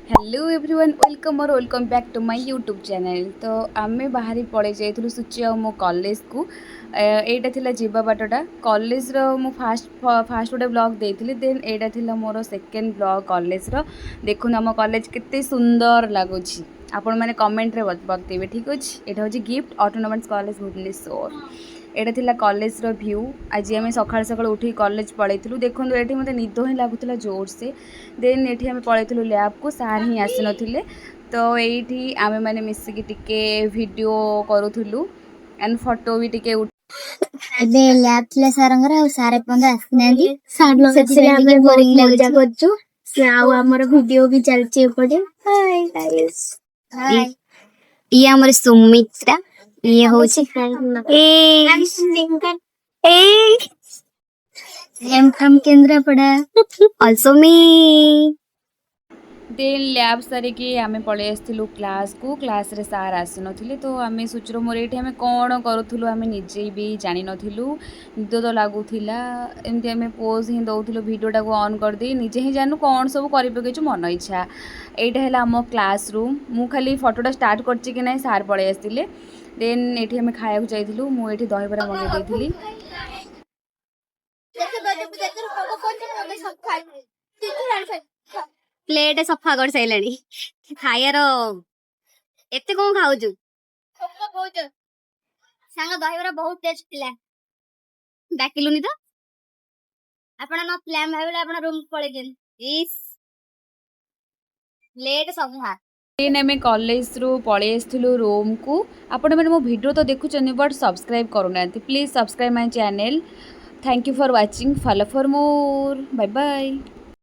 Hello everyone welcome और welcome back to my YouTube channel. तो आम बाहरी पड़े जाइलु सुची आ मो कॉलेज को एटा थिला जीवा बाटटा कॉलेज रो मु फास्ट गोटे ब्लॉग देइथिली देन एटा थिला मोर सेकेंड ब्लॉग कॉलेज रो। देखुन आम कॉलेज केते सुंदर लागुछि आपण माने कमेंट रे बतइबे ठीक अछि। एटा होछि गिफ्ट ऑटोनोमस कॉलेज भुवनेश्वर। एटा थिला कॉलेज रो व्यू। आज आम सकाळ सकाळ उठी कॉलेज पळैथिलु देखुन एठी मते निद ही लागुतला जोर से। देन एठी आम पळैथिलु लैब को सार ही आसी नथिले तो एठी आमे माने मिसिकी टिके वीडियो करूथिलु एंड फोटो भी टिके ଏବେ ଲ୍ୟାବ୍ ଥିଲା ସାରଙ୍କର ଆଉ ସାର୍ ଏପର୍ଯ୍ୟନ୍ତ ଆସିନାହାନ୍ତି। ସେଥିପାଇଁ ଆମେ ବହୁତ ମଜା କରୁଛୁ। ଆଉ ଆମର ଭିଡିଓ ବି ଚାଲିଛି ଏପଟେ। ଇଏ ଆମର ସୁମିତ୍ରା, ଇଏ ହଉଛି am from Kendrapara also me. Then lab सारिकी आमे पळै आस्थिलु क्लास को। क्लास रे सार आसी नथिले तो आमे सुचरो मोर एठी आमे कोन करूथुलु आमे निजे भी जानि नथिलु। निद तो लागुथिला एमती आमे पोज ही दउथुलु वीडियोटा को ऑन कर दे निजे ही जानू कोन सब करि पकेछु मन इच्छा। एटा हैला हमो क्लास रूम। मु खाली फोटोटा स्टार्ट करछि कि नै सार पळै आस्थिले। देन एठी आमे खाया को जाइथिलु। मु एठी दही बरा मंगे देइथिली। प्लेट सफा कर साइलानी खायर एते कोन खाउजु सांग दहीबरा बहुत टेस्ट थिला। डाकिलुनी तो आपण न प्लान भाबिले आपण रूम पळे जेन इस प्लेट सफा। देन आमे कॉलेज रो पळै आस्थिलु रूम को। आपण माने मो वीडियो तो देखुचनी बट सब्सक्राइब करूनांती please subscribe my channel. Thank you for watching follow for more bye bye.